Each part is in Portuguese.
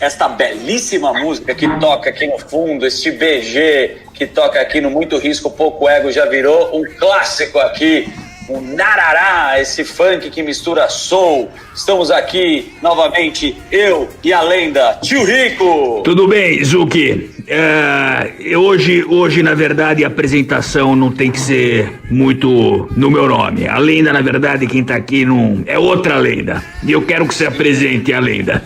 esta belíssima música que toca aqui no fundo, este BG que toca aqui no Muito Risco, Pouco Ego, já virou um clássico aqui. O Narará, esse funk que mistura soul. Estamos aqui novamente, eu e a lenda Tio Rico. Tudo bem, Zuki? Hoje, na verdade, a apresentação não tem que ser muito no meu nome. A lenda, na verdade, quem tá aqui não é outra lenda. E eu quero que você apresente a lenda.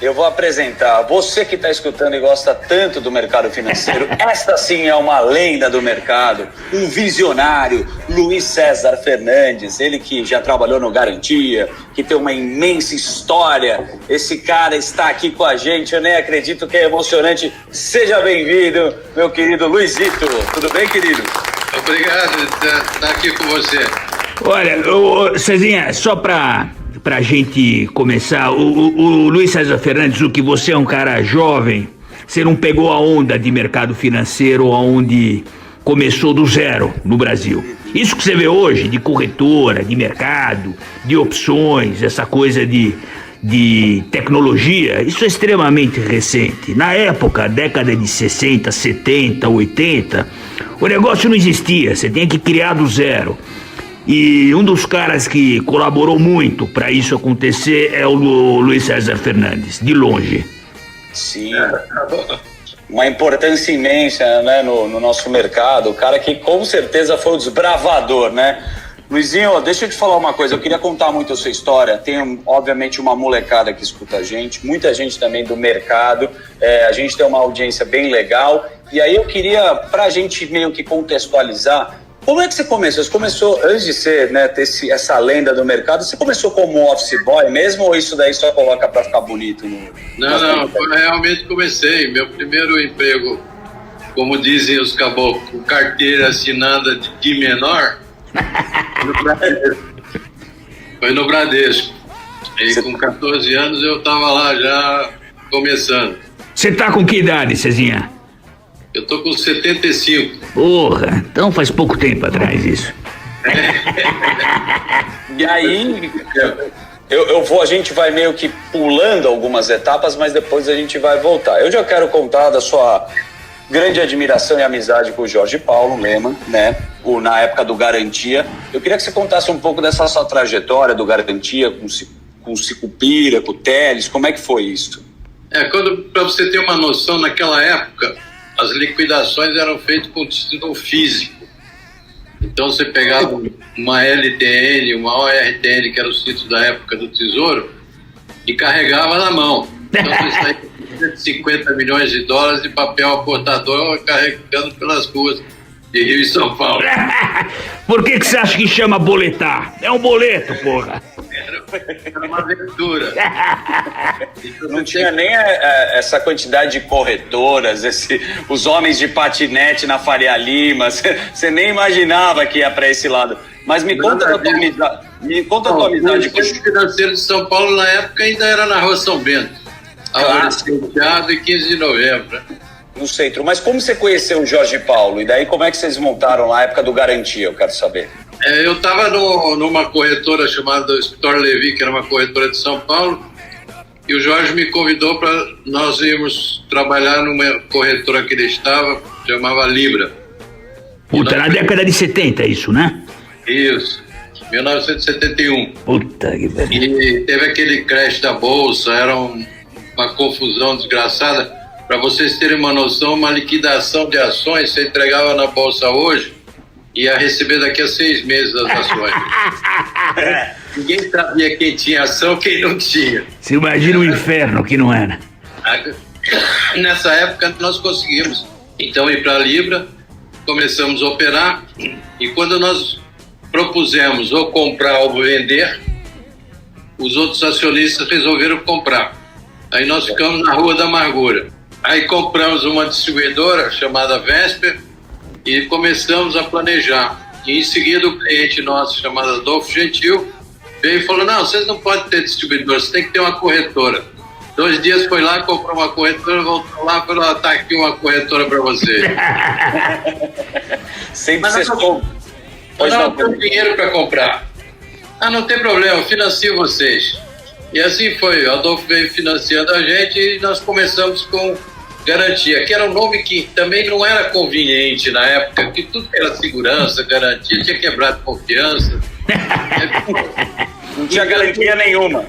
Eu vou apresentar. Você que está escutando e gosta tanto do mercado financeiro, esta sim é uma lenda do mercado, um visionário, Luiz César Fernandes, ele que já trabalhou no Garantia, que tem uma imensa história. Esse cara está aqui com a gente, eu nem acredito, que é emocionante. Seja bem-vindo, meu querido Luizito. Tudo bem, querido? Obrigado por estar aqui com você. Olha, Cezinha, só pra gente começar, o Luiz César Fernandes, o que você é um cara jovem, você não pegou a onda de mercado financeiro onde começou do zero no Brasil. Isso que você vê hoje de corretora, de mercado, de opções, essa coisa de tecnologia, isso é extremamente recente. Na época, década de 60, 70, 80, o negócio não existia, você tinha que criar do zero. E um dos caras que colaborou muito para isso acontecer é o Luiz César Fernandes, de longe. Sim, uma importância imensa, né, no nosso mercado, o cara que com certeza foi o desbravador, né? Luizinho, deixa eu te falar uma coisa, eu queria contar muito a sua história. Tem, obviamente, uma molecada que escuta a gente, muita gente também do mercado, a gente tem uma audiência bem legal, e aí eu queria, pra gente meio que contextualizar, como é que você começou? Você começou, antes de ser, né, ter essa lenda do mercado, você começou como office boy mesmo, ou isso daí só coloca pra ficar bonito? Não, eu realmente comecei. Meu primeiro emprego, como dizem os caboclos, carteira assinada de menor, foi no Bradesco. E com 14 anos eu estava lá já começando. Você tá com que idade, Cezinha? Eu tô com 75. Porra, então faz pouco tempo atrás isso. E aí, a gente vai meio que pulando algumas etapas, mas depois a gente vai voltar. Eu já quero contar da sua grande admiração e amizade com o Jorge Paulo Lemann, né? Na época do Garantia. Eu queria que você contasse um pouco dessa sua trajetória do Garantia com o Sicupira, com o Teles, como é que foi isso? Para você ter uma noção, naquela época, as liquidações eram feitas com título físico. Então você pegava uma LTN, uma ORTN, que era o título da época do Tesouro, e carregava na mão. Então você saía com 150 milhões de dólares de papel aportador carregando pelas ruas de Rio e São Paulo. Por que você acha que chama boletar? É um boleto, porra. Era uma aventura. Não tinha nem essa quantidade de corretoras, os homens de patinete na Faria Lima, você nem imaginava que ia para esse lado. Mas me conta a tua amizade. O Centro Financeiro de São Paulo, na época, ainda era na Rua São Bento. Agora, Santiago e 15 de novembro. No centro. Mas como você conheceu o Jorge Paulo? E daí como é que vocês montaram na época do Garantia? Eu quero saber. Eu estava numa corretora chamada Escritório Levi, que era uma corretora de São Paulo, e o Jorge me convidou para nós irmos trabalhar numa corretora que ele estava, chamava Libra. Puta, na década de 70 isso, né? Isso, 1971. Puta que pariu. E teve aquele crash da Bolsa, era uma confusão desgraçada. Para vocês terem uma noção, uma liquidação de ações, você entregava na Bolsa hoje, ia receber daqui a 6 meses as ações. Ninguém sabia quem tinha ação, quem não tinha. Você imagina o inferno que não era. Nessa época nós conseguimos então ir para a Libra, começamos a operar, e quando nós propusemos ou comprar ou vender, os outros acionistas resolveram comprar. Aí nós ficamos na Rua da Amargura. Aí compramos uma distribuidora chamada Vesper e começamos a planejar. E em seguida o cliente nosso, chamado Adolfo Gentil, veio e falou: não, vocês não podem ter distribuidora, você tem que ter uma corretora. 2 dias foi lá, comprou uma corretora, voltou lá e falou: tá aqui uma corretora para vocês. Sempre vocês não tem dinheiro para comprar. Não tem problema, eu financio vocês. E assim foi, o Adolfo veio financiando a gente e nós começamos com Garantia, que era um nome que também não era conveniente na época, que tudo era segurança, garantia, tinha quebrado confiança. Não tinha garantia nenhuma.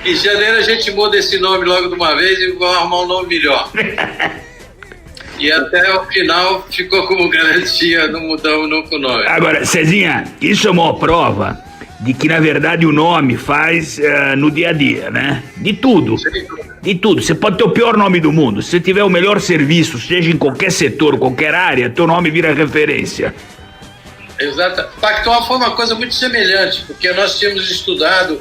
Em janeiro a gente muda esse nome logo de uma vez e vai arrumar um nome melhor. E até o final ficou como Garantia, não mudamos nunca o nome. Agora, Cezinha, isso é uma prova de que, na verdade, o nome faz no dia a dia, né? De tudo. De tudo. Você pode ter o pior nome do mundo. Se você tiver o melhor serviço, seja em qualquer setor, qualquer área, teu nome vira referência. Exato. Pactual foi uma coisa muito semelhante, porque nós tínhamos estudado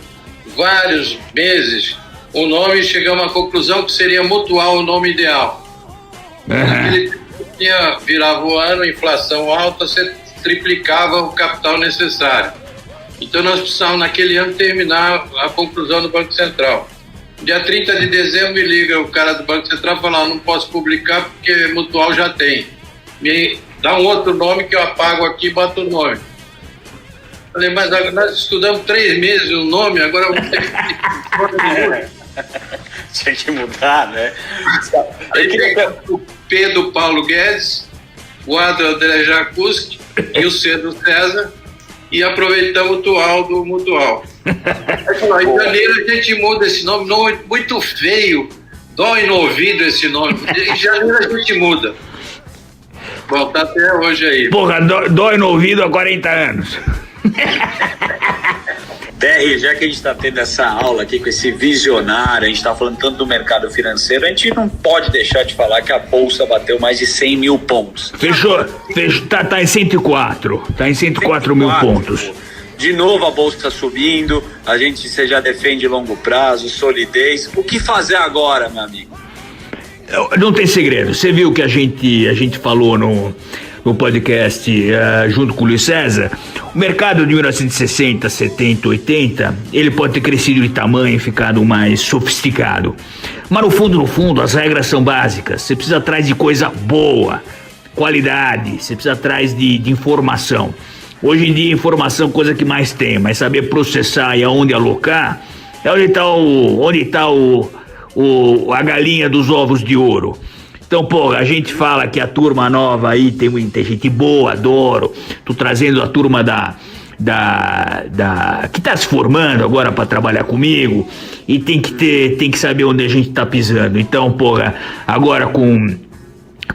vários meses o nome e chegamos à conclusão que seria Mutual o nome ideal. Naquele tempo virava o ano, inflação alta, você triplicava o capital necessário. Então nós precisávamos naquele ano terminar a conclusão do Banco Central. Dia 30 de dezembro me liga o cara do Banco Central e fala, não posso publicar porque Mutual já tem. Me dá um outro nome que eu apago aqui e boto o nome. Falei, mas nós estudamos 3 meses o nome, agora vamos ter que... Tinha que mudar, né? O P do Paulo Guedes, o A do André Jacuzzi e o C do César, e aproveitamos o Mutual do Mutual. Em janeiro a gente muda esse nome muito feio, dói no ouvido esse nome. Em janeiro a gente muda. Bom, tá até hoje aí. Porra, dói no ouvido há 40 anos. DR, já que a gente está tendo essa aula aqui com esse visionário, a gente está falando tanto do mercado financeiro, a gente não pode deixar de falar que a Bolsa bateu mais de 100 mil pontos. Fechou, tá em 104, tá em 104 mil pontos. De novo a Bolsa está subindo, você já defende longo prazo, solidez. O que fazer agora, meu amigo? Não tem segredo, você viu que a gente falou no podcast junto com o Luiz César. O mercado de 1960, 70, 80, ele pode ter crescido de tamanho e ficado mais sofisticado. Mas no fundo, as regras são básicas. Você precisa atrás de coisa boa, qualidade, você precisa atrás de informação. Hoje em dia, informação é a coisa que mais tem, mas saber processar e aonde alocar é onde está a galinha dos ovos de ouro. Então, pô, a gente fala que a turma nova aí tem muita gente boa, adoro. Tô trazendo a turma que tá se formando agora para trabalhar comigo e tem que saber onde a gente tá pisando. Então, porra, agora com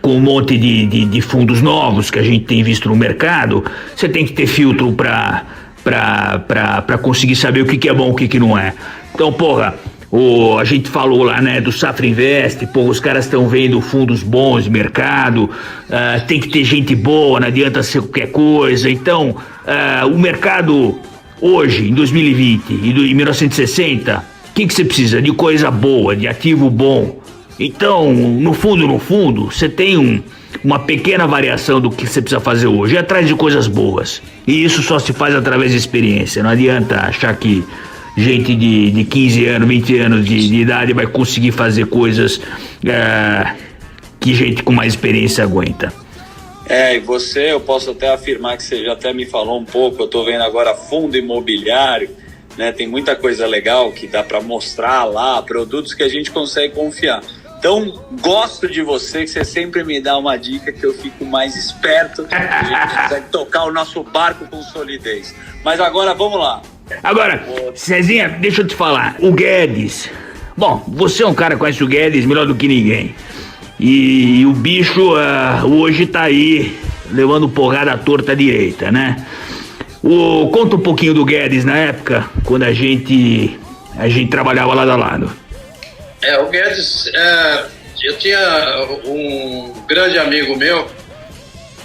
um monte de fundos novos que a gente tem visto no mercado, você tem que ter filtro para conseguir saber o que é bom, o que não é. Então, porra, a gente falou lá, né, do Safra Invest, pô, os caras estão vendo fundos bons de mercado, tem que ter gente boa, não adianta ser qualquer coisa. Então, o mercado hoje, em 2020 e em 1960, o que você precisa? De coisa boa, de ativo bom. Então, no fundo, você tem uma pequena variação do que você precisa fazer hoje, é atrás de coisas boas. E isso só se faz através de experiência, não adianta achar que gente de 15 anos, 20 anos de idade vai conseguir fazer coisas que gente com mais experiência aguenta. E você, eu posso até afirmar que você já até me falou um pouco, eu tô vendo agora fundo imobiliário, né? Tem muita coisa legal que dá para mostrar lá, produtos que a gente consegue confiar. Então, gosto de você, que você sempre me dá uma dica que eu fico mais esperto, a gente consegue tocar o nosso barco com solidez. Mas agora, vamos lá. Agora, Cezinha, deixa eu te falar, o Guedes, bom, você é um cara que conhece o Guedes melhor do que ninguém, e o bicho hoje tá aí levando porrada à torta direita, né? Conta um pouquinho do Guedes na época, quando a gente trabalhava lado a lado. O Guedes, eu tinha um grande amigo meu,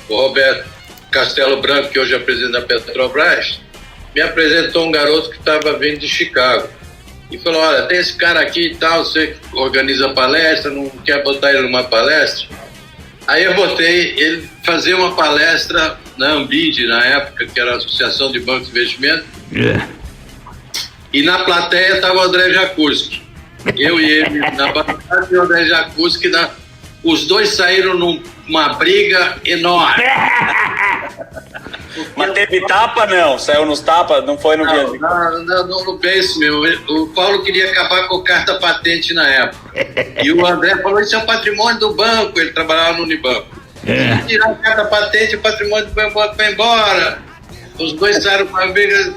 o Roberto Castelo Branco, que hoje é presidente da Petrobras, me apresentou um garoto que estava vindo de Chicago e falou, olha, tem esse cara aqui e tal, você organiza palestra, não quer botar ele numa palestra? Aí eu botei ele fazer uma palestra na Ambid, na época, que era a Associação de Bancos de Investimento, e na plateia estava o André Jacuzzi. Eu e ele na bancada e o André Jacuzzi, os dois saíram numa briga enorme. Mas teve tapa, não? Saiu nos tapas? Não foi no dia de... Não, no beijo mesmo. O Paulo queria acabar com o carta patente na época. E o André falou, isso é um patrimônio do banco. Ele trabalhava no Unibanco. Se tirar a carta patente, o patrimônio do banco vai embora. Os dois saíram para uma briga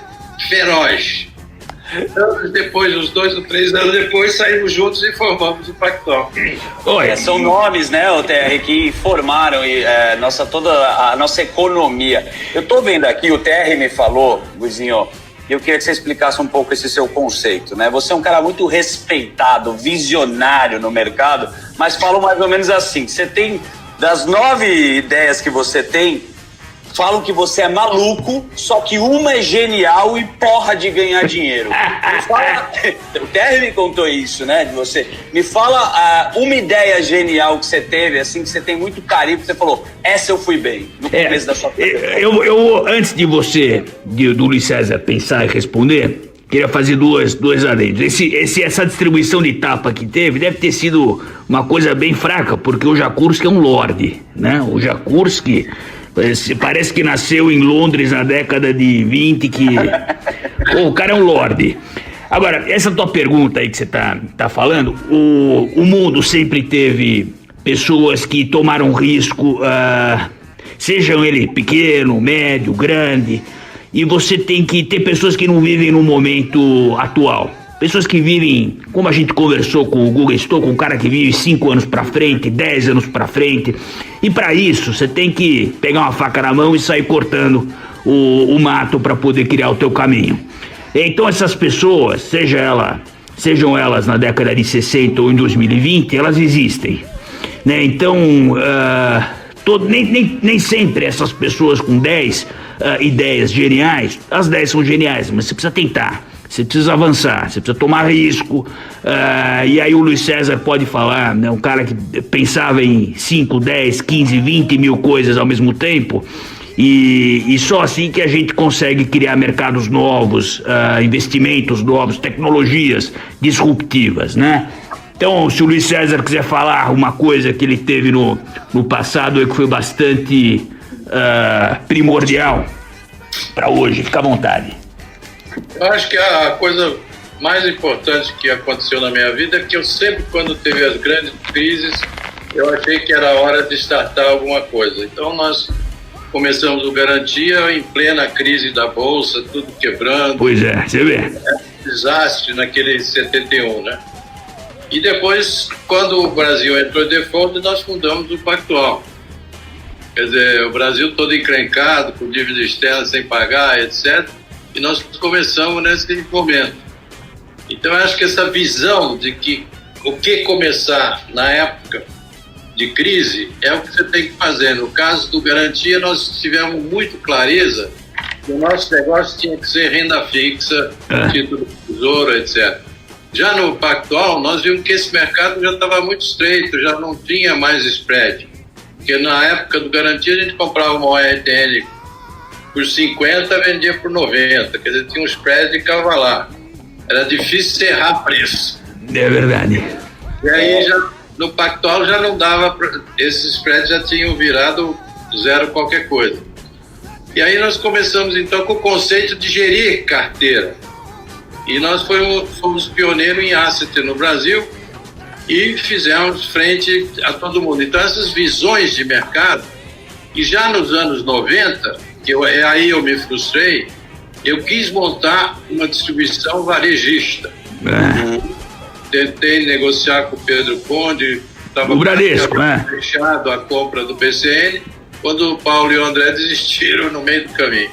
feroz. Depois, uns 2 ou 3 anos depois, saímos juntos e formamos o Pactual. São nomes, né, TR, que formaram toda a nossa economia. Eu tô vendo aqui, o TR me falou, Luizinho, e eu queria que você explicasse um pouco esse seu conceito, né? Você é um cara muito respeitado, visionário no mercado, mas fala mais ou menos assim, você tem, das 9 ideias que você tem, falam que você é maluco, só que uma é genial e porra de ganhar dinheiro. O Terry me contou isso, né, de você. Me fala uma ideia genial que você teve, assim, que você tem muito carinho, que você falou, essa eu fui bem, no começo da sua carreira. Eu, antes de você, do Luiz César, pensar e responder, queria fazer dois adendos. Essa distribuição de tapa que teve deve ter sido uma coisa bem fraca, porque o Jakurski é um lorde, né? O Jakurski parece que nasceu em Londres na década de 20, o cara é um lorde. Agora, essa tua pergunta aí que você tá falando, o mundo sempre teve pessoas que tomaram risco, sejam ele pequeno, médio, grande, e você tem que ter pessoas que não vivem no momento atual. Pessoas que vivem, como a gente conversou com o Guga Stocco, um cara que vive 5 anos pra frente, 10 anos pra frente. E para isso, você tem que pegar uma faca na mão e sair cortando o mato para poder criar o teu caminho. Então essas pessoas, sejam elas na década de 60 ou em 2020, elas existem, né? Então, nem sempre essas pessoas com 10 ideias geniais, as 10 são geniais, mas você precisa tentar. Você precisa avançar, você precisa tomar risco, e aí o Luiz César pode falar, né, um cara que pensava em 5, 10, 15, 20 mil coisas ao mesmo tempo, e só assim que a gente consegue criar mercados novos, investimentos novos, tecnologias disruptivas, né? Então, se o Luiz César quiser falar uma coisa que ele teve no passado e que foi bastante primordial para hoje, fica à vontade. Eu acho que a coisa mais importante que aconteceu na minha vida é que eu sempre, quando teve as grandes crises, eu achei que era hora de startar alguma coisa. Então nós começamos o Garantia em plena crise da Bolsa, tudo quebrando. Pois é, você vê. Um desastre naquele 71, né? E depois, quando o Brasil entrou em default, nós fundamos o Pactual. Quer dizer, o Brasil todo encrencado, com dívida externa sem pagar, etc., e nós começamos nesse momento. Então, eu acho que essa visão de que o que começar na época de crise é o que você tem que fazer. No caso do Garantia, nós tivemos muito clareza que o nosso negócio tinha que ser renda fixa, título do tesouro, etc. Já no Pactual, nós vimos que esse mercado já estava muito estreito, já não tinha mais spread. Porque na época do Garantia, a gente comprava uma ORTN por 50, vendia por 90, quer dizer, tinha um spread de cavalar. Era difícil serrar preço. É verdade. E aí, no Pactual já não dava, esses spreads já tinham virado zero qualquer coisa. E aí nós começamos então com o conceito de gerir carteira. E nós fomos pioneiros em asset no Brasil e fizemos frente a todo mundo. Então essas visões de mercado, e já nos anos 90, aí eu me frustrei, eu quis montar uma distribuição varejista. Tentei negociar com o Pedro Conde, estava fechado a compra do PCN, quando o Paulo e o André desistiram no meio do caminho.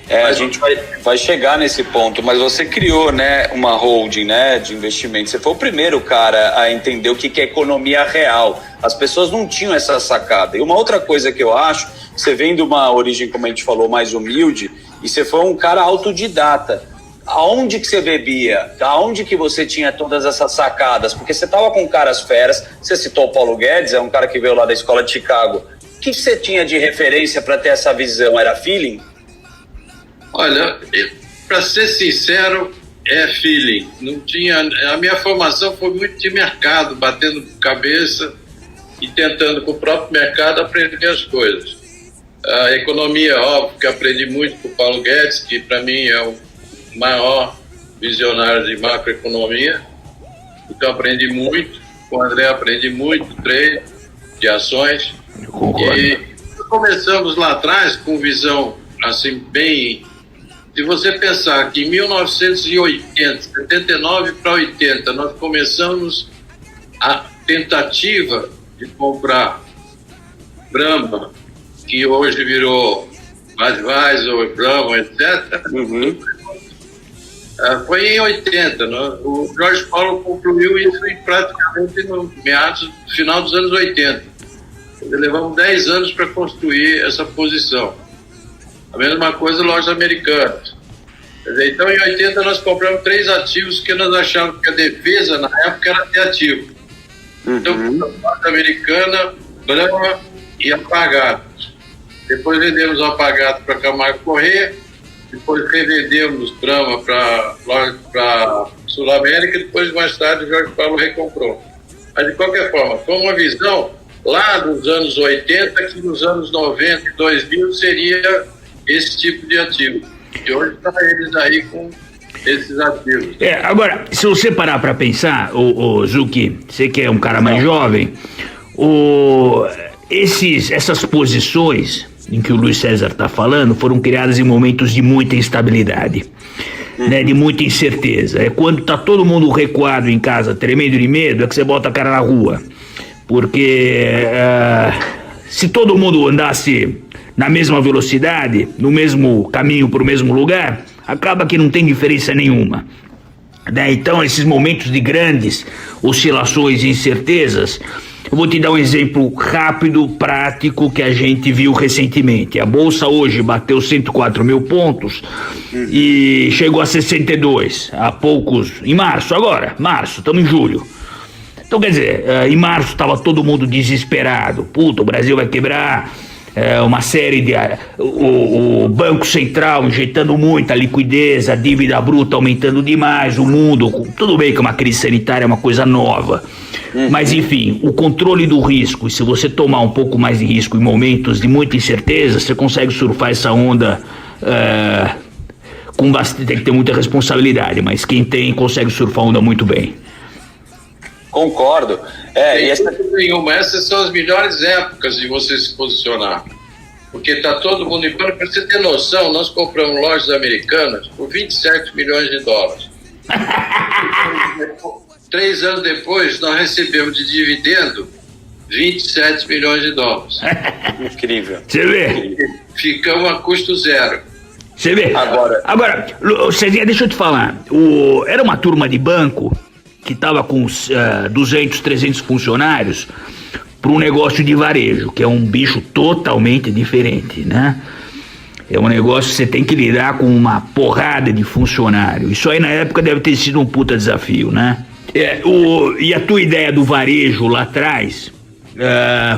A gente vai chegar nesse ponto, mas você criou, né, uma holding, né, de investimento. Você foi o primeiro cara a entender o que é economia real. As pessoas não tinham essa sacada. E uma outra coisa que eu acho, você vem de uma origem, como a gente falou, mais humilde, e você foi um cara autodidata. Aonde que você bebia? Aonde que você tinha todas essas sacadas? Porque você estava com caras feras, você citou o Paulo Guedes, é um cara que veio lá da escola de Chicago. O que você tinha de referência para ter essa visão? Era feeling? Olha, para ser sincero, é feeling. Não tinha, a minha formação foi muito de mercado, batendo cabeça e tentando com o próprio mercado aprender as coisas. A economia, óbvio que aprendi muito com o Paulo Guedes, que para mim é o maior visionário de macroeconomia. Então aprendi muito, com o André aprendi muito, trade, de ações. E começamos lá atrás com visão assim bem... Se você pensar que em 1980, 79 para 80, nós começamos a tentativa de comprar Brahma, que hoje virou Budweiser, Brahma, etc. Foi em 80, né? O Jorge Paulo concluiu isso praticamente no final dos anos 80. Levamos 10 anos para construir essa posição. A mesma coisa lojas americanas. Então, em 80, nós compramos 3 ativos que nós achávamos que a defesa, na época, era ter ativo. Então, loja americana, Brahma e Alpargatas. Depois vendemos Alpargatas para Camargo Corrêa, depois revendemos Brahma para Sul América, e depois, mais tarde, o Jorge Paulo recomprou. Mas, de qualquer forma, foi uma visão lá dos anos 80, que nos anos 90 e 2000 seria esse tipo de ativo. E hoje está eles aí com esses ativos. Agora, se você parar para pensar, o Zucchi, você que é um cara mais jovem, essas posições em que o Luiz César está falando foram criadas em momentos de muita instabilidade, né, de muita incerteza. É quando tá todo mundo recuado em casa, tremendo de medo, é que você bota a cara na rua. Porque se todo mundo andasse na mesma velocidade, no mesmo caminho para o mesmo lugar, acaba que não tem diferença nenhuma. Né? Então, esses momentos de grandes oscilações e incertezas, eu vou te dar um exemplo rápido, prático, que a gente viu recentemente. A Bolsa hoje bateu 104 mil pontos e chegou a 62 há poucos, em março, estamos em julho. Então, quer dizer, em março estava todo mundo desesperado. Puta, o Brasil vai quebrar, uma série de... O Banco Central injetando muita liquidez, a dívida bruta aumentando demais, o mundo... Tudo bem que uma crise sanitária é uma coisa nova, mas, enfim, o controle do risco, e se você tomar um pouco mais de risco em momentos de muita incerteza, você consegue surfar essa onda com bastante... Tem que ter muita responsabilidade, mas quem tem consegue surfar a onda muito bem. Concordo. Essas são as melhores épocas de você se posicionar. Porque está todo mundo em pânico. Para você ter noção, nós compramos lojas americanas por 27 milhões de dólares. 3 anos depois, nós recebemos de dividendo 27 milhões de dólares. Incrível. Você vê? Ficamos a custo zero. Você vê? Agora, Cezinha, deixa eu te falar. Era uma turma de banco que estava com 200, 300 funcionários para um negócio de varejo, que é um bicho totalmente diferente, né? É um negócio que você tem que lidar com uma porrada de funcionário. Isso aí na época deve ter sido um puta desafio, né? E a tua ideia do varejo lá atrás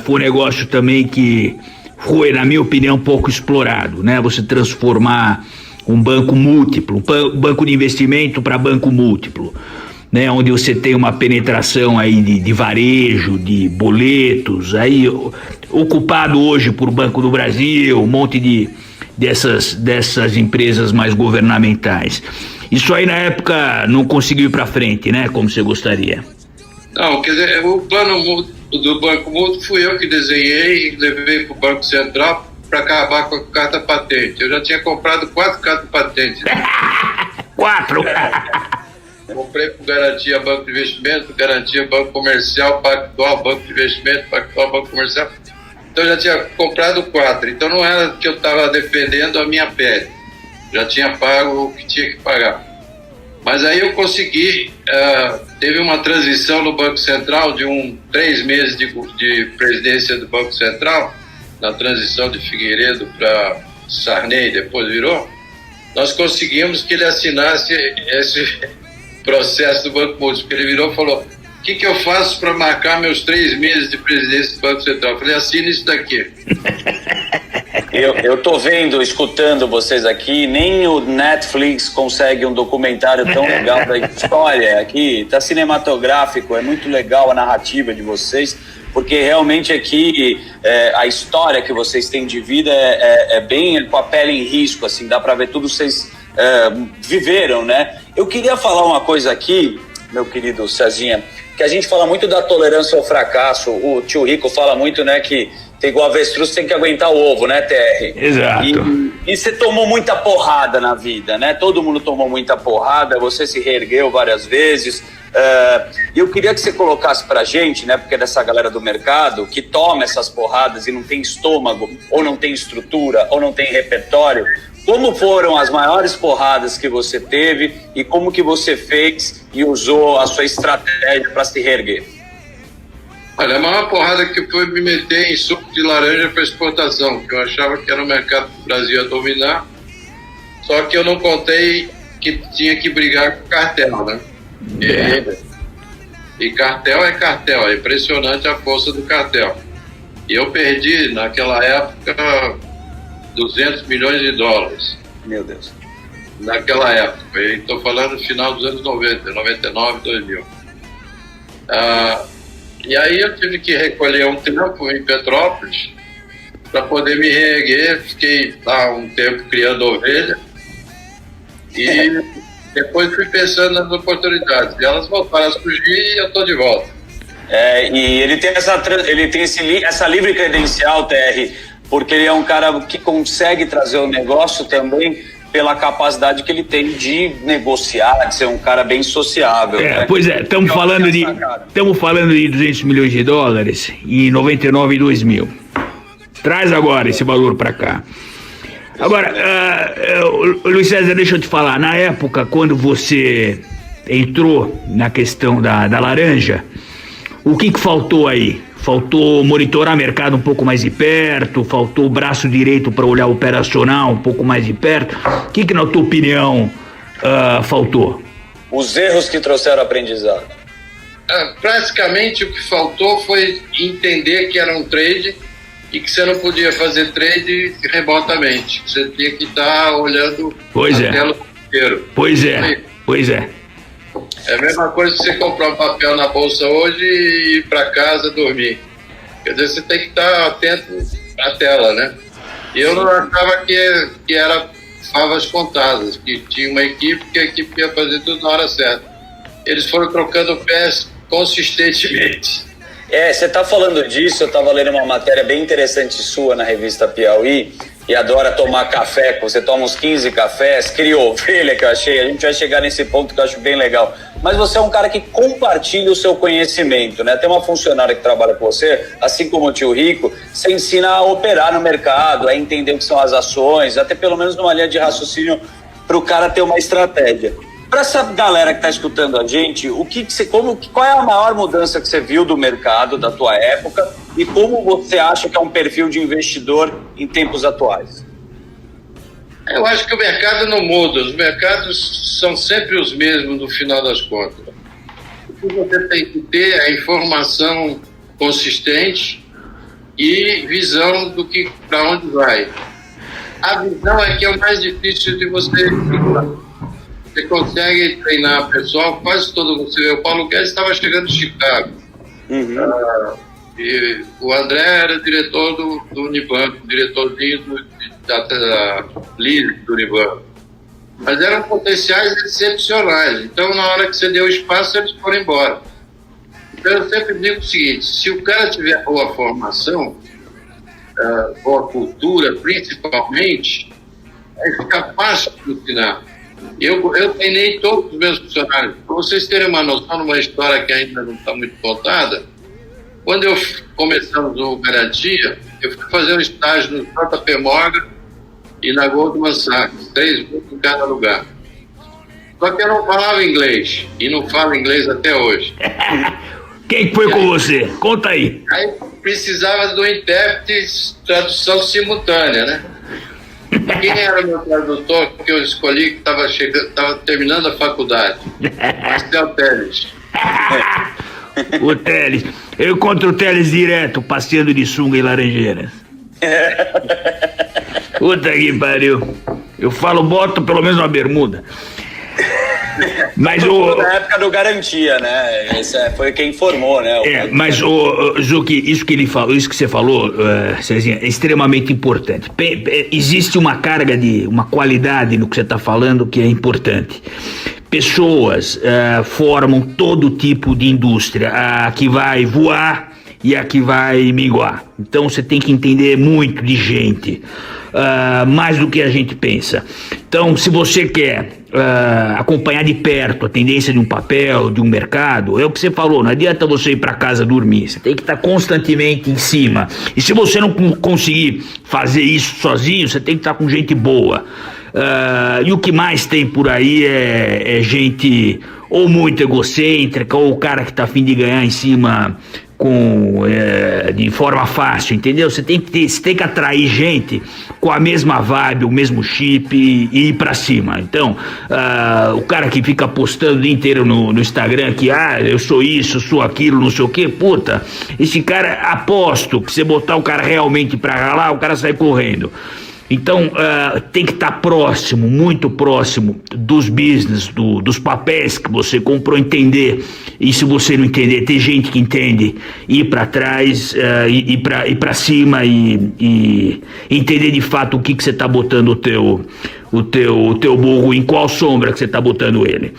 foi um negócio também que foi, na minha opinião, um pouco explorado, né? Você transformar um banco múltiplo, um banco de investimento para banco múltiplo, né, onde você tem uma penetração aí de varejo, de boletos, aí ocupado hoje por Banco do Brasil, um monte dessas empresas mais governamentais. Isso aí na época não conseguiu ir para frente, né, como você gostaria? Não, quer dizer, o plano do Banco Múltiplo fui eu que desenhei e levei para o Banco Central para acabar com a carta patente. Eu já tinha comprado 4 cartas patentes. 4? Comprei por garantia Banco de Investimento, garantia Banco Comercial, Pactual, Banco de Investimento, Pactual, Banco Comercial. Então eu já tinha comprado 4. Então não era que eu estava defendendo a minha pele. Já tinha pago o que tinha que pagar. Mas aí eu consegui, teve uma transição no Banco Central de 3 meses de presidência do Banco Central, na transição de Figueiredo para Sarney, depois virou. Nós conseguimos que ele assinasse esse processo do Banco Múltiplo. Ele virou e falou: o que eu faço para marcar meus 3 meses de presidência do Banco Central? Eu falei: assina isso daqui. Eu tô vendo, escutando vocês aqui, nem o Netflix consegue um documentário tão legal da história aqui, tá cinematográfico, é muito legal a narrativa de vocês. porque realmente aqui a história que vocês têm de vida é bem com a pele em risco, assim, dá para ver tudo que vocês viveram, né? Eu queria falar uma coisa aqui, meu querido Cezinha, que a gente fala muito da tolerância ao fracasso. O tio Rico fala muito, né, que tem igual avestruz, tem que aguentar o ovo, né, TR? Exato. E você tomou muita porrada na vida, né? Todo mundo tomou muita porrada, você se reergueu várias vezes. E eu queria que você colocasse pra gente, né, porque é dessa galera do mercado que toma essas porradas e não tem estômago, ou não tem estrutura, ou não tem repertório, como foram as maiores porradas que você teve e como que você fez e usou a sua estratégia para se reerguer? Olha, a maior porrada que foi me meter em suco de laranja para exportação, que eu achava que era o mercado que o Brasil ia dominar, só que eu não contei que tinha que brigar com cartel, né? E cartel é cartel, é impressionante a força do cartel. E eu perdi, naquela época, 200 milhões de dólares. Meu Deus. Naquela época, estou falando no final dos anos 90, 99, 2000. E aí eu tive que recolher um tempo em Petrópolis para poder me reerguer. Fiquei lá um tempo criando ovelha e depois fui pensando nas oportunidades. E elas voltaram a surgir e eu estou de volta. E ele tem essa livre credencial, TR, porque ele é um cara que consegue trazer o negócio também pela capacidade que ele tem de negociar, de ser um cara bem sociável. Né? Pois é, estamos falando de 200 milhões de dólares em 99 e 2000. Traz agora esse valor para cá. Agora, Luiz César, deixa eu te falar, na época, quando você entrou na questão da laranja, o que faltou aí? Faltou monitorar o mercado um pouco mais de perto? Faltou o braço direito para olhar o operacional um pouco mais de perto? O que na tua opinião, faltou? Os erros que trouxeram aprendizado. Praticamente o que faltou foi entender que era um trade e que você não podia fazer trade remotamente. Você tinha que estar olhando a tela inteiro. Pois é. É a mesma coisa que você comprar um papel na bolsa hoje e ir para casa dormir. Quer dizer, você tem que estar atento à tela, né? E eu não achava que era favas contadas, que tinha uma equipe, que a equipe ia fazer tudo na hora certa. Eles foram trocando pés consistentemente. Você está falando disso, eu estava lendo uma matéria bem interessante sua na revista Piauí, e adora tomar café, você toma uns 15 cafés, cria ovelha, que eu achei, a gente vai chegar nesse ponto que eu acho bem legal. Mas você é um cara que compartilha o seu conhecimento, né? Tem uma funcionária que trabalha com você, assim como o tio Rico, você ensina a operar no mercado, a entender o que são as ações, até pelo menos numa linha de raciocínio para o cara ter uma estratégia. Para essa galera que está escutando a gente, qual é a maior mudança que você viu do mercado da tua época e como você acha que é um perfil de investidor em tempos atuais? Eu acho que o mercado não muda, os mercados são sempre os mesmos no final das contas. O que você tem que ter é informação consistente e visão do que para onde vai. A visão é que é o mais difícil de você. Você consegue treinar pessoal, quase todo mundo. Você vê, o Paulo Guedes estava chegando em Chicago. E o André era diretor do Unibanco, diretorzinho da líder do Unibanco. Mas eram potenciais excepcionais. Então, na hora que você deu espaço, eles foram embora. Então, eu sempre digo o seguinte: se o cara tiver boa formação, boa cultura, principalmente, aí fica fácil de ensinar. Eu treinei todos os meus funcionários. Para vocês terem uma noção, numa história que ainda não está muito contada, quando começamos o Garantia, eu fui fazer um estágio no JP Morgan e na Goldman Sachs, 3 meses em cada lugar. Só que eu não falava inglês, e não falo inglês até hoje. Quem foi com você? Conta aí. Aí precisava do intérprete, tradução simultânea, né? Quem era o meu tradutor que eu escolhi, que estava terminando a faculdade? Marcel Teles. O Teles. Eu encontro o Teles direto, passeando de sunga em Laranjeiras. Puta que pariu. Eu falo, boto pelo menos uma bermuda. Mas na época do Garantia, né? Esse foi quem informou, né? Mas Zucchi, isso que ele falou, isso que você falou, Cezinha, é extremamente importante. Existe uma carga uma qualidade no que você está falando que é importante. Pessoas formam todo tipo de indústria, a que vai voar e a que vai minguar. Então você tem que entender muito de gente, mais do que a gente pensa. Então, se você quer acompanhar de perto a tendência de um papel, de um mercado, é o que você falou, não adianta você ir para casa dormir, você tem que estar constantemente em cima. E se você não conseguir fazer isso sozinho, você tem que estar com gente boa. E o que mais tem por aí é gente ou muito egocêntrica, ou o cara que tá a fim de ganhar em cima de forma fácil, entendeu? Você tem que atrair gente com a mesma vibe, o mesmo chip e ir pra cima. Então, o cara que fica postando o dia inteiro no Instagram que, eu sou isso, eu sou aquilo, não sei o que, puta, esse cara, aposto que você botar o cara realmente pra ralar, o cara sai correndo. Então, tem que estar próximo, muito próximo dos business, dos papéis que você comprou, entender. E se você não entender, tem gente que entende, ir para trás, ir para cima e entender de fato o que você está botando o teu burro, em qual sombra que você está botando ele.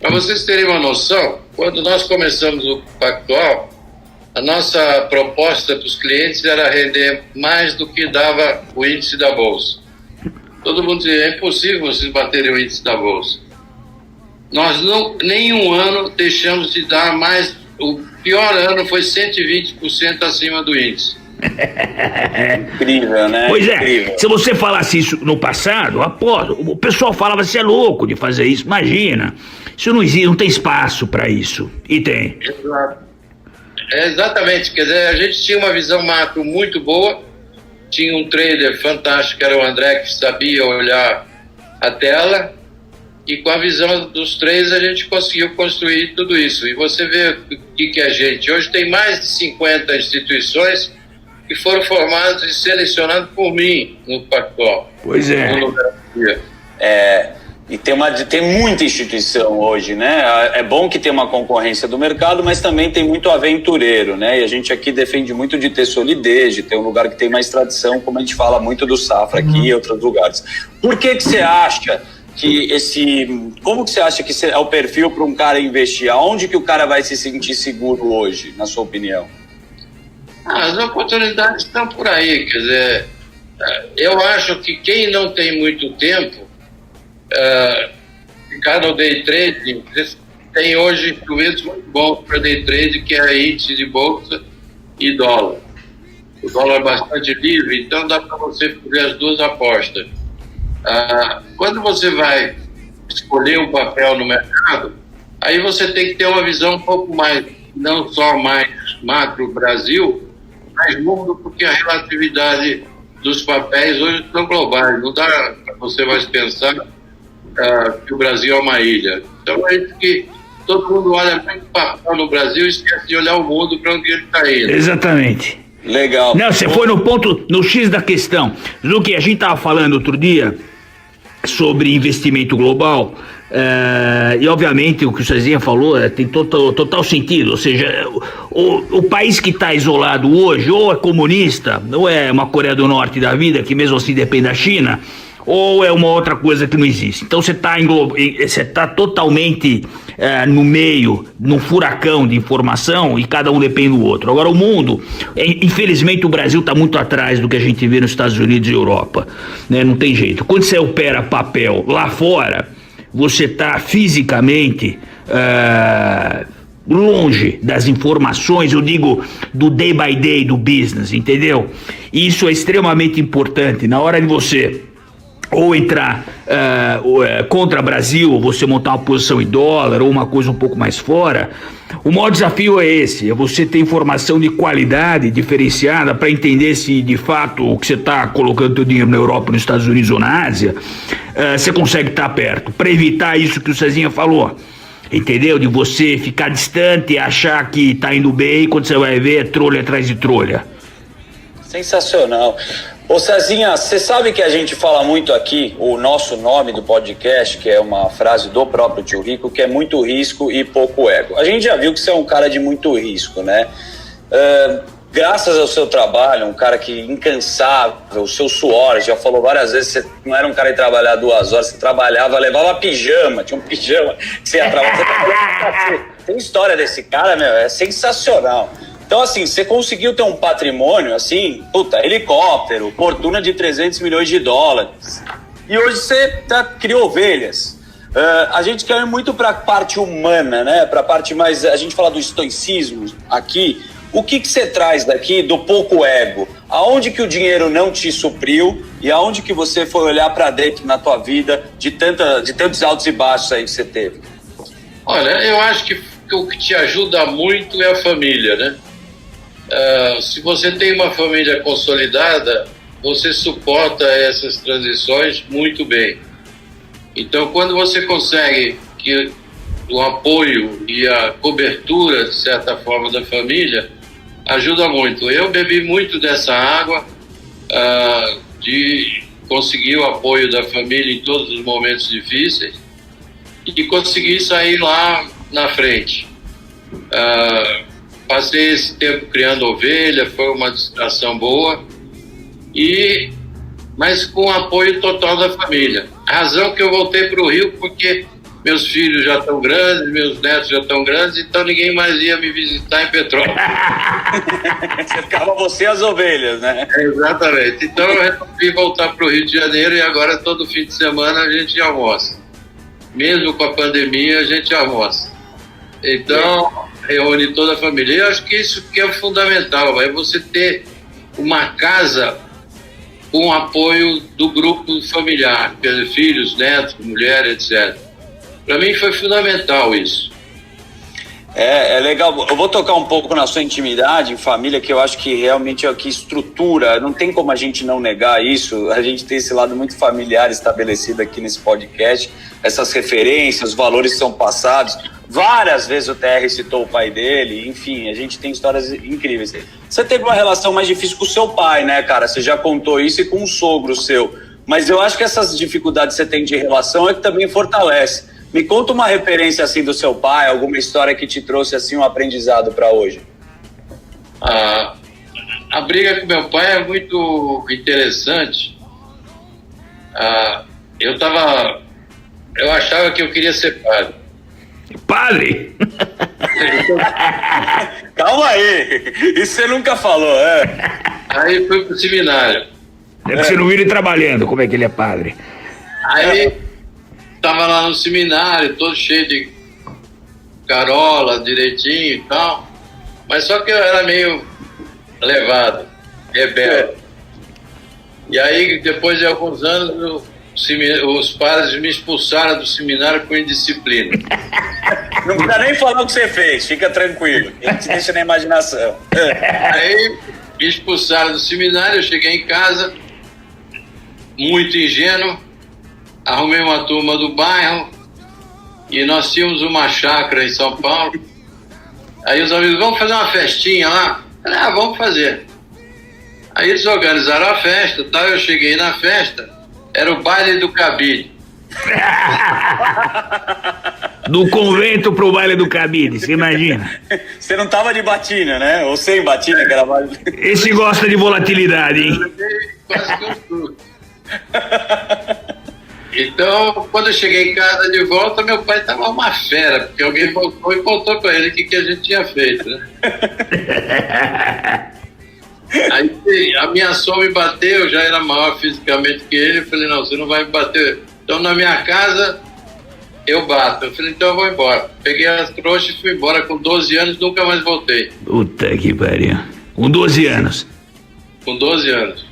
Para vocês terem uma noção, quando nós começamos o Pactual, a nossa proposta para os clientes era render mais do que dava o índice da Bolsa. Todo mundo dizia, é impossível vocês baterem o índice da Bolsa. Nós nenhum ano deixamos de dar mais, o pior ano foi 120% acima do índice. Incrível, né? Pois é, Incrível. Se você falasse isso no passado, o pessoal falava, você é louco de fazer isso, imagina. Isso não existe, não tem espaço para isso. E tem. Exato. Exatamente, quer dizer, a gente tinha uma visão macro muito boa, tinha um trader fantástico, que era o André, que sabia olhar a tela, e com a visão dos três a gente conseguiu construir tudo isso. E você vê o que a gente... Hoje tem mais de 50 instituições que foram formadas e selecionadas por mim no Pactual. Pois é. E tem muita instituição hoje, né? É bom que tem uma concorrência do mercado, mas também tem muito aventureiro, né? E a gente aqui defende muito de ter solidez, de ter um lugar que tem mais tradição, como a gente fala muito do Safra aqui e outros lugares. Por que você acha que como que você acha que é o perfil para um cara investir? Aonde que o cara vai se sentir seguro hoje, na sua opinião? As oportunidades estão por aí, quer dizer, eu acho que quem não tem muito tempo, ficar no day trading, tem hoje instrumentos muito bons para day trade, que é índice de bolsa e dólar. O dólar é bastante livre, então dá para você fazer as duas apostas. Quando você vai escolher um papel no mercado, aí você tem que ter uma visão um pouco mais, não só mais macro Brasil, mas mundo, porque a relatividade dos papéis hoje são globais. Não dá para você mais pensar que o Brasil é uma ilha. Então é isso que todo mundo olha muito papel no Brasil e esquece de olhar o mundo para onde ele está indo. Exatamente. Legal. Não, você foi no X da questão. Luque, a gente estava falando outro dia sobre investimento global, e obviamente o que o Cezinha falou tem total sentido, ou seja, o país que está isolado hoje ou é comunista, ou é uma Coreia do Norte da vida, que mesmo assim depende da China, ou é uma outra coisa que não existe. Então você está totalmente no meio, num furacão de informação, e cada um depende do outro. Agora o mundo, infelizmente o Brasil está muito atrás do que a gente vê nos Estados Unidos e Europa, né? Não tem jeito. Quando você opera papel lá fora, você está fisicamente longe das informações, eu digo, do day by day do business, entendeu? E isso é extremamente importante na hora de você ou entrar contra o Brasil, ou você montar uma posição em dólar, ou uma coisa um pouco mais fora. O maior desafio é esse, é você ter informação de qualidade, diferenciada, para entender se de fato o que você está colocando teu dinheiro na Europa, nos Estados Unidos ou na Ásia, você consegue estar perto, para evitar isso que o Cezinha falou, entendeu? De você ficar distante e achar que está indo bem, quando você vai ver é trolha atrás de trolha. Sensacional. Ô Cezinha, você sabe que a gente fala muito aqui, o nosso nome do podcast, que é uma frase do próprio Tio Rico, que é muito risco e pouco ego. A gente já viu que você é um cara de muito risco, né? Graças ao seu trabalho, um cara que incansável, o seu suor, já falou várias vezes, você não era um cara que trabalhar 2 horas, você trabalhava, levava pijama, tinha um pijama que você ia trabalhar. Tem história desse cara, meu, é sensacional. Então, assim, você conseguiu ter um patrimônio, assim, helicóptero, fortuna de 300 milhões de dólares. E hoje você criou ovelhas. A gente quer ir muito para a parte humana, né? Para a parte mais... A gente fala do estoicismo aqui. O que você traz daqui do pouco ego? Aonde que o dinheiro não te supriu e aonde que você foi olhar para dentro na tua vida de tantos altos e baixos aí que você teve? Olha, eu acho que o que te ajuda muito é a família, né? Se você tem uma família consolidada, você suporta essas transições muito bem. Então, quando você consegue que o apoio e a cobertura, de certa forma, da família, ajuda muito. Eu bebi muito dessa água, de conseguir o apoio da família em todos os momentos difíceis e conseguir sair lá na frente. Passei esse tempo criando ovelha, foi uma distração boa, mas com o apoio total da família. A razão que eu voltei para o Rio, porque meus filhos já estão grandes, meus netos já estão grandes, então ninguém mais ia me visitar em Petrópolis. Você ficava você e as ovelhas, né? Exatamente. Então eu resolvi voltar para o Rio de Janeiro e agora todo fim de semana a gente almoça. Mesmo com a pandemia, a gente almoça. Então, reúne toda a família. Eu acho que isso que é fundamental, é você ter uma casa com apoio do grupo familiar, quer dizer, filhos, netos, mulher, etc. Para mim foi fundamental isso. É legal. Eu vou tocar um pouco na sua intimidade em família, que eu acho que realmente é o que estrutura. Não tem como a gente não negar isso. A gente tem esse lado muito familiar estabelecido aqui nesse podcast. Essas referências, os valores são passados. Várias vezes o TR citou o pai dele. Enfim, a gente tem histórias incríveis. Você teve uma relação mais difícil com o seu pai, né, cara? Você já contou isso, e com um sogro seu. Mas eu acho que essas dificuldades que você tem de relação é que também fortalece. Me conta uma referência assim do seu pai, alguma história que te trouxe assim um aprendizado para hoje. A briga com meu pai é muito interessante. Eu achava que eu queria ser padre. Padre? Calma aí, isso você nunca falou, Aí fui pro seminário. Deve ser no ele trabalhando, como é que ele é padre? Aí tava lá no seminário, todo cheio de carola, direitinho e tal. Mas só que eu era meio levado, rebelde. E aí, depois de alguns anos, os padres me expulsaram do seminário por indisciplina. Não precisa nem falar o que você fez, fica tranquilo. A gente deixa na imaginação. Aí me expulsaram do seminário, eu cheguei em casa, muito ingênuo, arrumei uma turma do bairro e nós tínhamos uma chácara em São Paulo. Aí os amigos, vamos fazer uma festinha lá? Eu falei, vamos fazer. Aí eles organizaram a festa, tal. Eu cheguei na festa, era o baile do cabide. Do convento pro baile do cabide, você imagina? Você não tava de batina, né? Ou sem batina, que era baile. Esse gosta de volatilidade, hein? Quase que eu tudo. Então, quando eu cheguei em casa de volta, meu pai estava uma fera, porque alguém voltou e contou para ele o que a gente tinha feito, né? Aí a minha sogra me bateu, eu já era maior fisicamente que ele, eu falei, não, você não vai me bater. Então, na minha casa, eu bato. Eu falei, então eu vou embora. Peguei as trouxas e fui embora. Com 12 anos, nunca mais voltei. Puta que pariu. Com 12 anos. Com 12 anos.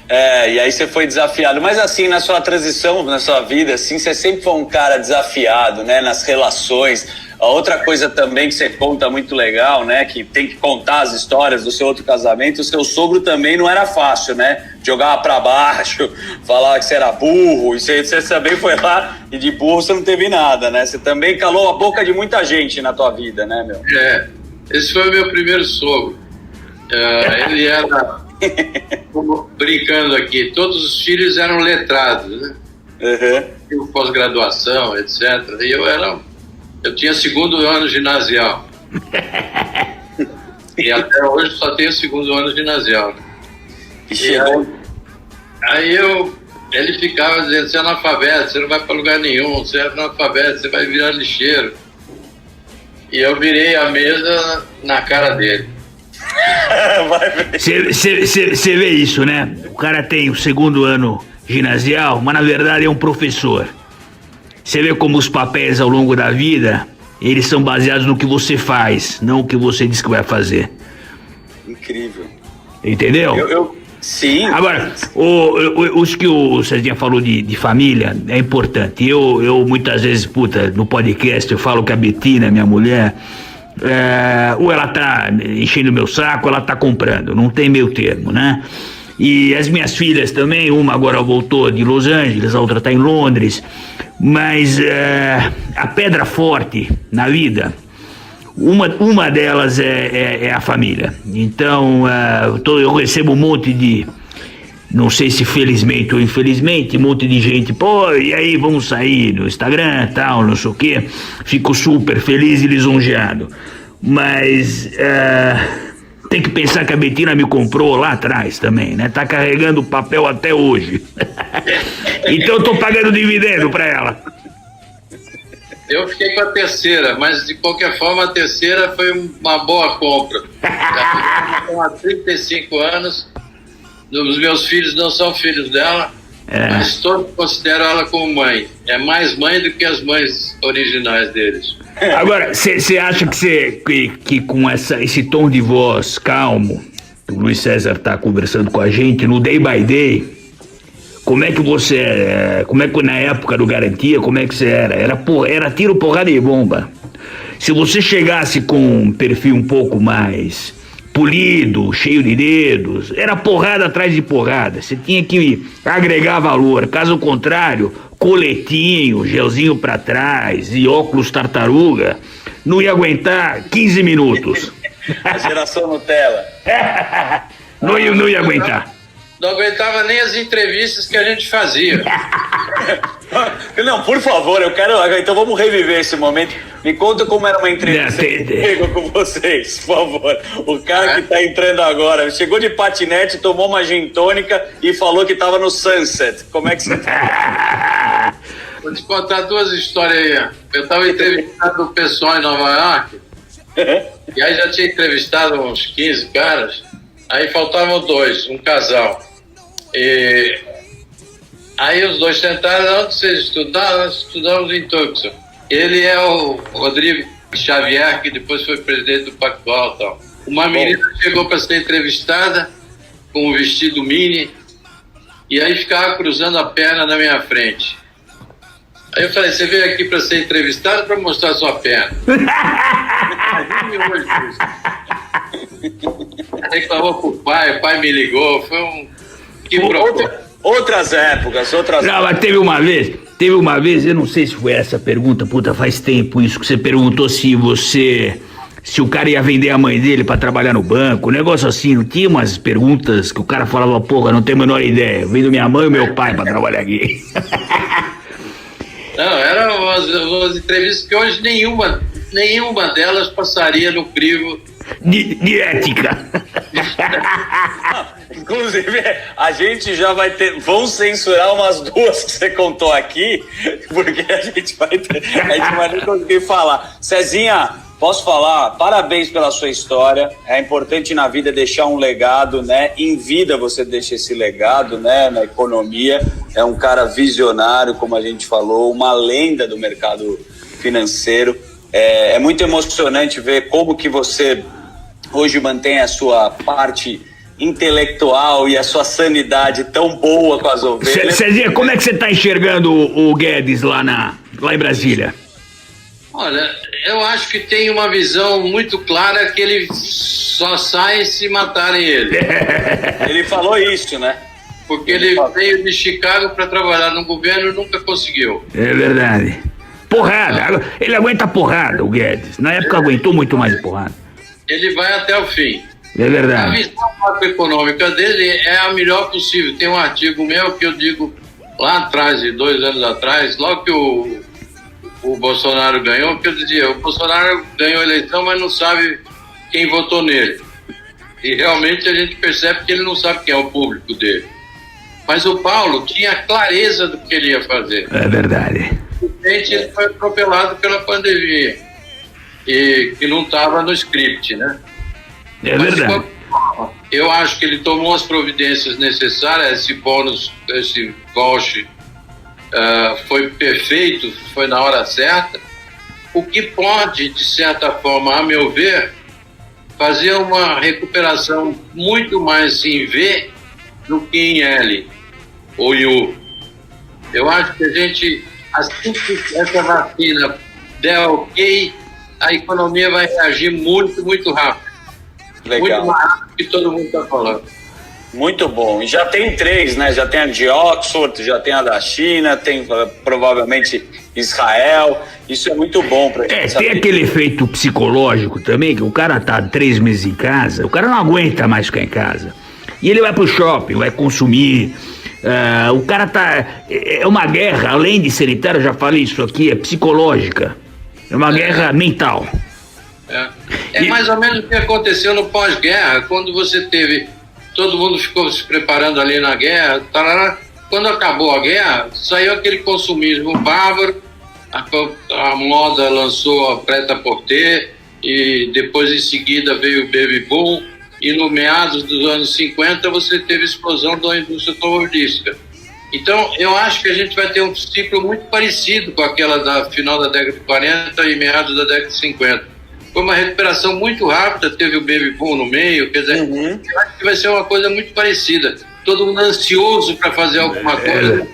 E aí você foi desafiado. Mas assim, na sua transição, na sua vida, assim, você sempre foi um cara desafiado, né? Nas relações. A outra coisa também que você conta muito legal, né? Que tem que contar as histórias do seu outro casamento. O seu sogro também não era fácil, né? Jogava pra baixo, falava que você era burro. E você também foi lá e de burro você não teve nada, né? Você também calou a boca de muita gente na tua vida, né, meu? Esse foi o meu primeiro sogro. Ele era como brincando aqui, todos os filhos eram letrados, né? Pós-graduação, etc. E eu tinha segundo ano ginasial. E até hoje só tenho segundo ano ginasial. Aí ele ficava dizendo, você é analfabeto, você não vai para lugar nenhum, você é analfabeto, você vai virar lixeiro. E eu virei a mesa na cara dele. Você vê isso, né? O cara tem o segundo ano ginasial, mas na verdade é um professor. Você vê como os papéis ao longo da vida, eles são baseados no que você faz, não o que você diz que vai fazer. Incrível. Entendeu? Sim. Agora, os que o Cezinha falou de família, é importante. Eu muitas vezes, no podcast, eu falo que a Betina, minha mulher, ou ela tá enchendo meu saco, ou ela tá comprando, não tem meio termo, né? E as minhas filhas também, uma agora voltou de Los Angeles, a outra tá em Londres, mas a pedra forte na vida, uma delas é a família. Então, eu recebo um monte de, não sei se felizmente ou infelizmente, um monte de gente, e aí, vamos sair no Instagram, tal, não sei o quê. Fico super feliz e lisonjeado. Mas tem que pensar que a Betina me comprou lá atrás também, né? Tá carregando o papel até hoje. Então eu tô pagando dividendo pra ela. Eu fiquei com a terceira, mas de qualquer forma a terceira foi uma boa compra. Com há 35 anos, os meus filhos não são filhos dela, mas todos consideram ela como mãe. É mais mãe do que as mães originais deles. Agora, você acha que com esse tom de voz calmo, que o Luiz César tá conversando com a gente no Day by Day, como é que na época do Garantia, como é que você era? Era tiro, porrada e bomba. Se você chegasse com um perfil um pouco mais polido, cheio de dedos, era porrada atrás de porrada. Você tinha que agregar valor. Caso contrário, coletinho, gelzinho pra trás e óculos tartaruga, não ia aguentar 15 minutos. A geração Nutella. Não ia aguentar. Não aguentava nem as entrevistas que a gente fazia. Não, por favor, eu quero. Então vamos reviver esse momento. Me conta como era uma entrevista com vocês, por favor. O cara que tá entrando agora chegou de patinete, tomou uma gin tônica e falou que tava no Sunset. Como é que você tá? Vou te contar duas histórias aí. Eu tava entrevistando o pessoal em Nova York. E aí já tinha entrevistado uns 15 caras. Aí faltavam dois, um casal. E aí os dois tentaram, onde vocês estudaram? Nós estudamos em Tucson. Ele é o Rodrigo Xavier, que depois foi presidente do Pactual e tal. Uma menina chegou para ser entrevistada com um vestido mini e aí ficava cruzando a perna na minha frente. Aí eu falei, você veio aqui para ser entrevistado ou para mostrar sua perna? Reclamou pro pai, o pai me ligou, foi um... Outras épocas. Não, mas teve uma vez, eu não sei se foi essa pergunta, faz tempo isso, que você perguntou se o cara ia vender a mãe dele pra trabalhar no banco, um negócio assim, não tinha umas perguntas que o cara falava, não tenho a menor ideia, eu vendo minha mãe e meu pai pra trabalhar aqui. Não, eram umas entrevistas que hoje nenhuma delas passaria no crivo de ética. Inclusive, a gente já vai ter. Vão censurar umas duas que você contou aqui, porque a gente vai nem conseguir falar. Cezinha, posso falar? Parabéns pela sua história. É importante na vida deixar um legado, né? Em vida você deixa esse legado, né? Na economia. É um cara visionário, como a gente falou, uma lenda do mercado financeiro. É muito emocionante ver como que você hoje mantém a sua parte intelectual e a sua sanidade tão boa com as ovelhas. Cezinha, como é que você está enxergando o Guedes lá em Brasília? Olha, eu acho que tem uma visão muito clara que ele só sai se matarem ele. Ele falou isso, né? Porque ele veio de Chicago para trabalhar no governo e nunca conseguiu. É verdade. Porrada. Ele aguenta porrada, o Guedes. Na época aguentou muito mais porrada. Ele vai até o fim. É verdade. A visão macroeconômica dele é a melhor possível. Tem um artigo meu que eu digo lá atrás, 2 anos atrás, logo que o Bolsonaro ganhou, que eu dizia, o Bolsonaro ganhou a eleição, mas não sabe quem votou nele. E realmente a gente percebe que ele não sabe quem é o público dele. Mas o Paulo tinha clareza do que ele ia fazer. É verdade. Ele foi atropelado pela pandemia e que não estava no script, né? É verdade. Eu acho que ele tomou as providências necessárias. Esse bônus, esse voucher foi perfeito, foi na hora certa. O que pode, de certa forma, a meu ver, fazer uma recuperação muito mais em V do que em L ou em U. Eu acho que a gente, assim que essa vacina der ok, a economia vai reagir muito, muito rápido. Legal. Muito mais rápido que todo mundo está falando. Muito bom. E já tem 3, né? Já tem a de Oxford, já tem a da China, tem provavelmente Israel. Isso é muito bom pra gente saber. Tem aquele efeito psicológico também, que o cara tá 3 meses em casa, o cara não aguenta mais ficar em casa. E ele vai pro shopping, vai consumir. O cara tá... É uma guerra, além de sanitária, eu já falei isso aqui, é psicológica. É uma guerra mental. É mais ou menos o que aconteceu no pós-guerra, quando você teve... Todo mundo ficou se preparando ali na guerra. Tarará. Quando acabou a guerra, saiu aquele consumismo bárbaro, a moda lançou a prêt-à-porter e depois em seguida veio o baby boom e no meados dos anos 50 você teve a explosão da indústria automobilística. Então eu acho que a gente vai ter um ciclo muito parecido com aquela da final da década de 40 e meados da década de 50. Foi uma recuperação muito rápida, teve o baby boom no meio, quer dizer, eu acho que vai ser uma coisa muito parecida. Todo mundo ansioso para fazer alguma coisa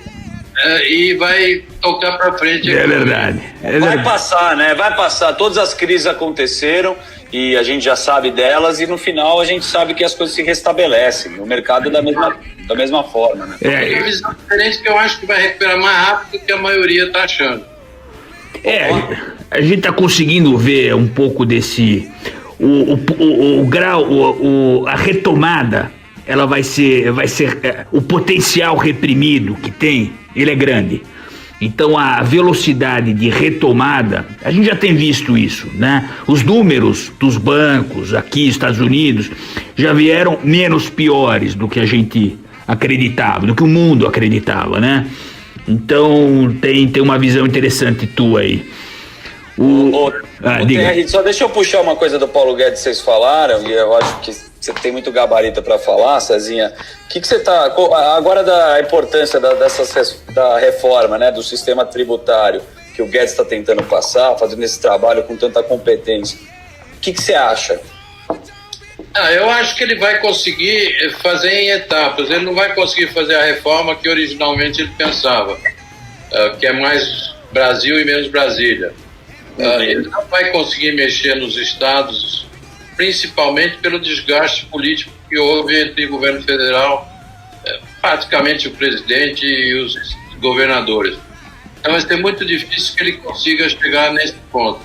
e vai tocar para frente. É verdade. Vai passar, né? Vai passar. Todas as crises aconteceram e a gente já sabe delas e no final a gente sabe que as coisas se restabelecem. O mercado da mesma forma, né? Tem uma visão diferente que eu acho que vai recuperar mais rápido do que a maioria está achando. A gente está conseguindo ver um pouco desse... O grau, a retomada, ela vai ser o potencial reprimido que tem, ele é grande. Então a velocidade de retomada, a gente já tem visto isso, né? Os números dos bancos aqui nos Estados Unidos já vieram menos piores do que a gente acreditava, do que o mundo acreditava, né? Então tem uma visão interessante tua aí. TR, só deixa eu puxar uma coisa do Paulo Guedes que vocês falaram, e eu acho que você tem muito gabarito para falar, Cezinha. O que você está... Agora da importância da reforma, né, do sistema tributário, que o Guedes está tentando passar, fazendo esse trabalho com tanta competência. O que você acha? Eu acho que ele vai conseguir fazer em etapas. Ele não vai conseguir fazer a reforma que originalmente ele pensava, que é mais Brasil e menos Brasília. Ele não vai conseguir mexer nos estados, principalmente pelo desgaste político que houve entre o governo federal, praticamente o presidente e os governadores. Então vai ser muito difícil que ele consiga chegar nesse ponto.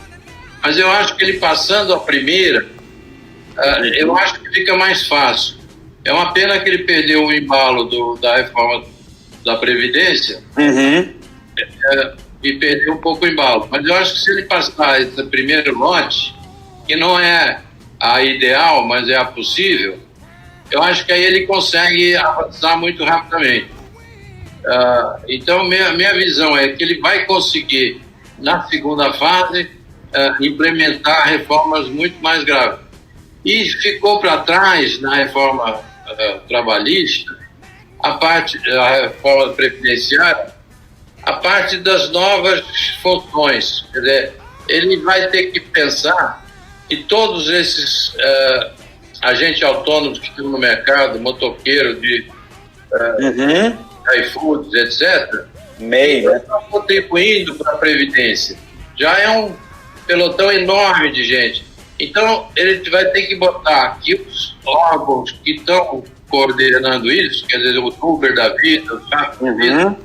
Mas eu acho que ele passando a primeira, eu acho que fica mais fácil. É uma pena que ele perdeu o embalo da reforma da Previdência, e perdeu um pouco o embalo. Mas eu acho que se ele passar esse primeiro lote, que não é a ideal, mas é a possível, eu acho que aí ele consegue avançar muito rapidamente. Então, minha visão é que ele vai conseguir, na segunda fase, implementar reformas muito mais graves. E ficou para trás, na reforma trabalhista, a reforma previdenciária, a parte das novas funções. Quer dizer, ele vai ter que pensar que todos esses agentes autônomos que estão no mercado, motoqueiro de iFoods, etc., estão contribuindo para a Previdência. Já é um pelotão enorme de gente. Então, ele vai ter que botar que os órgãos que estão coordenando isso, quer dizer, o Uber da vida, o Zap da vida,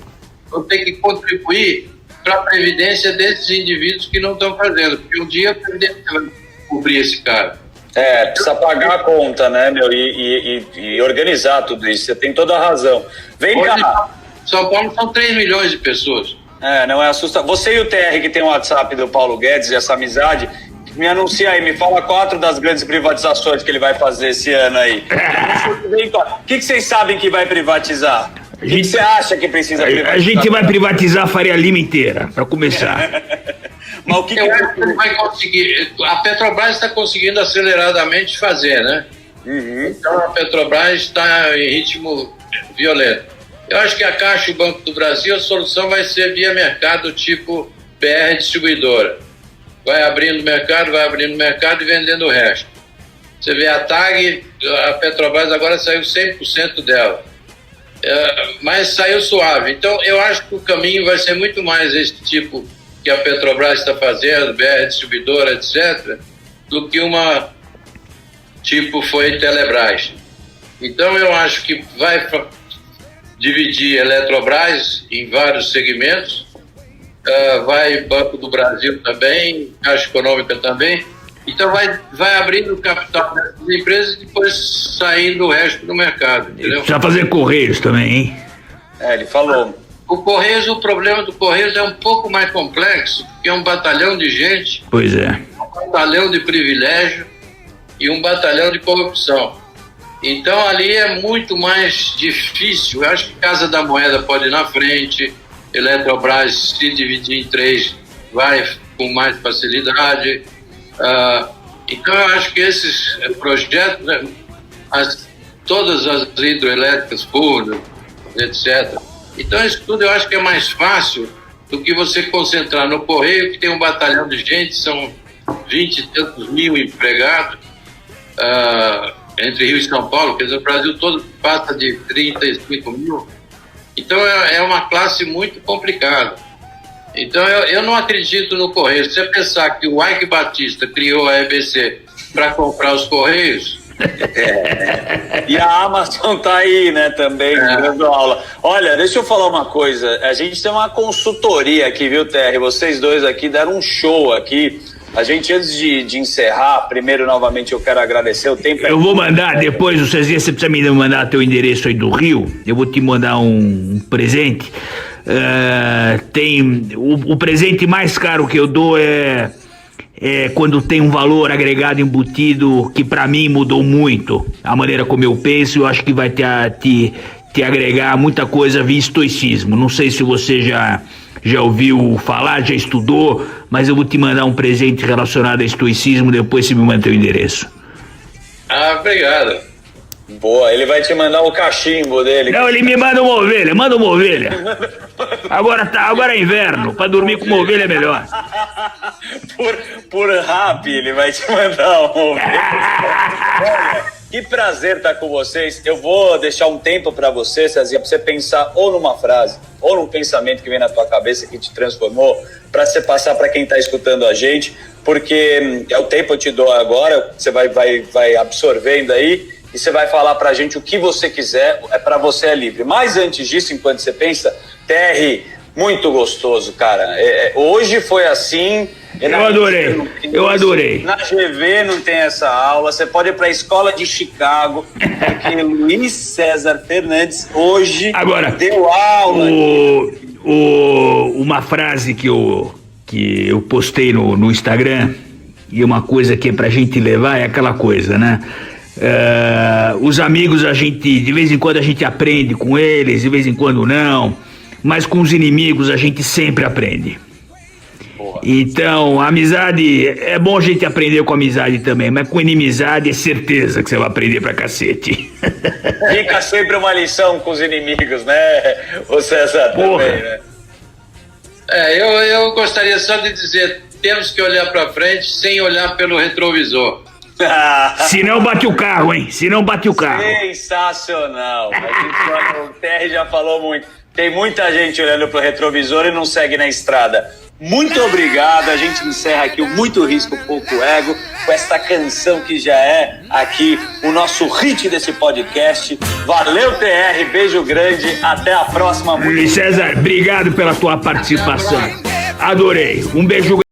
vão ter que contribuir para a previdência desses indivíduos que não estão fazendo, porque um dia a previdência vai cobrir esse cara. Precisa pagar a conta, né, meu? E organizar tudo isso. Você tem toda a razão. Vem cá. São Paulo são 3 milhões de pessoas. Não é assustador. Você e o TR, que tem o WhatsApp do Paulo Guedes e essa amizade, me anuncia aí, me fala 4 das grandes privatizações que ele vai fazer esse ano aí. O que vocês sabem que vai privatizar? O que você acha que precisa privatizar? A gente vai privatizar a Faria Lima inteira, para começar. Mas o que Eu acho que ele vai conseguir. A Petrobras está conseguindo aceleradamente fazer, né? Então a Petrobras está em ritmo violento. Eu acho que a Caixa e o Banco do Brasil, a solução vai ser via mercado tipo BR distribuidora. Vai abrindo mercado e vendendo o resto. Você vê a TAG, a Petrobras agora saiu 100% dela. Mas saiu suave. Então eu acho que o caminho vai ser muito mais esse tipo que a Petrobras está fazendo, BR distribuidora, etc., do que uma tipo foi Telebrás. Então eu acho que vai dividir Eletrobras em vários segmentos, vai Banco do Brasil também, Caixa Econômica também, então vai abrindo o capital dessas empresas e depois saindo o resto do mercado, entendeu? Precisa fazer Correios também, hein? Ele falou. O problema do Correios é um pouco mais complexo, porque é um batalhão de gente, Pois é. um batalhão de privilégio e um batalhão de corrupção. Então ali é muito mais difícil. Eu acho que Casa da Moeda pode ir na frente, Eletrobras, se dividir em 3, vai com mais facilidade. Então eu acho que esses projetos, né, todas as hidroelétricas públicas, etc. Então isso tudo eu acho que é mais fácil do que você concentrar no Correio, que tem um batalhão de gente, são 20 e tantos mil empregados, entre Rio e São Paulo, quer dizer, o Brasil todo passa de 35 mil. Então é uma classe muito complicada. Então eu não acredito no Correio. Se você pensar que o Ike Batista criou a EBC para comprar os Correios... E a Amazon tá aí, né, também, dando aula. Olha, deixa eu falar uma coisa. A gente tem uma consultoria aqui, viu, TR? Vocês dois aqui deram um show aqui. A gente, antes de encerrar, primeiro, novamente, eu quero agradecer o tempo. Eu vou mandar depois, o Cezinha, você precisa me mandar teu endereço aí do Rio. Eu vou te mandar um presente. O presente mais caro que eu dou é quando tem um valor agregado embutido que pra mim mudou muito. A maneira como eu penso, eu acho que vai te agregar muita coisa via estoicismo. Não sei se você já ouviu falar, já estudou, mas eu vou te mandar um presente relacionado a estoicismo, depois você me manda o endereço. Obrigado. Boa, ele vai te mandar o cachimbo dele. Não, ele me manda uma ovelha. Agora é inverno, pra dormir com uma ovelha é melhor. Por rap, ele vai te mandar uma ovelha. Que prazer estar com vocês. Eu vou deixar um tempo para você, Cezinha, para você pensar ou numa frase, ou num pensamento que vem na tua cabeça que te transformou, para você passar para quem está escutando a gente, porque é o tempo eu te dou agora, você vai absorvendo aí, e você vai falar pra gente o que você quiser, para você é livre. Mas antes disso, enquanto você pensa, TR, muito gostoso, cara. Hoje foi assim. Eu adorei. Na GV não tem essa aula. Você pode ir pra escola de Chicago, porque Luiz César Fernandes hoje deu aula. Uma frase que eu postei no Instagram, e uma coisa que é pra gente levar é aquela coisa, né? Os amigos, de vez em quando a gente aprende com eles, de vez em quando não, mas com os inimigos a gente sempre aprende. Boa. Então, a amizade, é bom a gente aprender com amizade também, mas com inimizade é certeza que você vai aprender pra cacete. Fica sempre uma lição com os inimigos, né, o César? Porra. Também, né? Eu gostaria só de dizer, temos que olhar pra frente sem olhar pelo retrovisor. Se não bate o carro, hein? Se não bate o carro. Sensacional. O TR já falou muito. Tem muita gente olhando pro retrovisor e não segue na estrada. Muito obrigado. A gente encerra aqui o Muito Risco, Pouco Ego, com essa canção que já é aqui o nosso hit desse podcast. Valeu, TR. Beijo grande. Até a próxima. Luiz César, obrigado pela tua participação. Adorei. Um beijo grande.